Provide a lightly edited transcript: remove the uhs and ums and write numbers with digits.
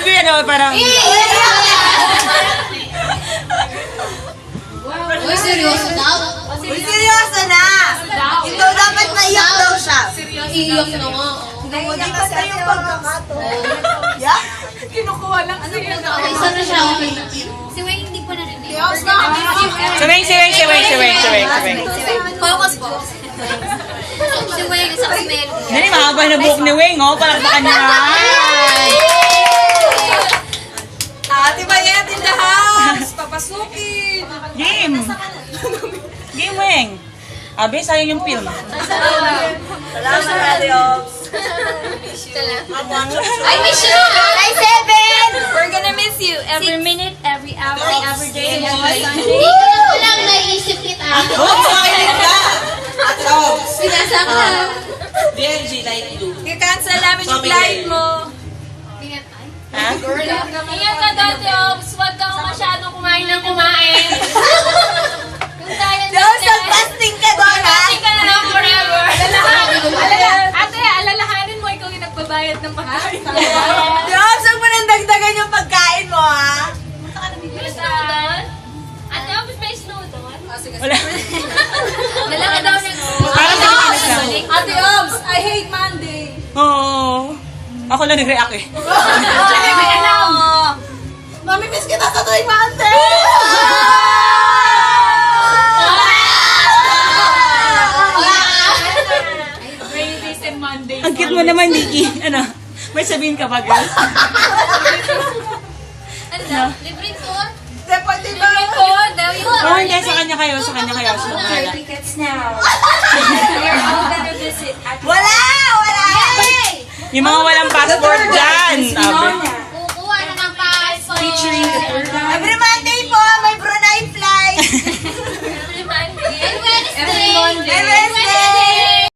ko yan, oh, parang... Uy, seryoso daw? Uy, seryoso na! Ito dapat naiyak daw siya. Iiyak na nga. Naiyak na siya yung pagkakato. Yeah? Kinukuha lang siya. Okay, isa na siya. Okay. Si Weng hindi pa narinig. Siweng. Focus po. Si Weng, isa si Mel. Dali, mahaba na buhok ni Weng, oh, parang sa kanya. Ate ba yan in the house? Papasukin. Game! Game, Weng! Abi, sayang yung film. Salamat, Adios. Ay, miss you! Hi, Seven! We're gonna miss you every minute, every hour, every day, every Sunday. Hindi ko na lang naisip kita. Oh, sayang ka! Sinasama ka. DLG, light blue. I-cancel namin yung flight mo. Ha? Ingat ka dati, Ops. Huwag kang masyadong kumain ng kumain. Yung diet Diyos, nag-fasting ka doon, ha? Kasi ka na lang forever. Ate, alalahanin mo, ikaw yung nagbabayad ng pagkain. Diyos, huwag mo nang dagdagan yung pagkain mo, ha? May snow doon? Ate, Ops, may snow doon? Wala. Lalaki daw ng Parang sa Pilipinas lang. Ate, Ops, I hate Monday. Oo. Ako lang nag-react eh. Hindi may alam. Mamimiss kita sa tuwing Monday! Fridays and Mondays. Ang cute mo naman, Nikki. Ano? May sabihin ka ba, girl? Ano? Libre tour? Pwede ba? Oh, daw yun. Oo, hindi. Sa kanya kayo. Sa kanya kayo. Sa kanya. Tickets now. We're all gonna visit at Wala! Wala! Yung mga walang passport dyan. Sabi. Kukuha na ng passport. featuring the tour guide. Every Monday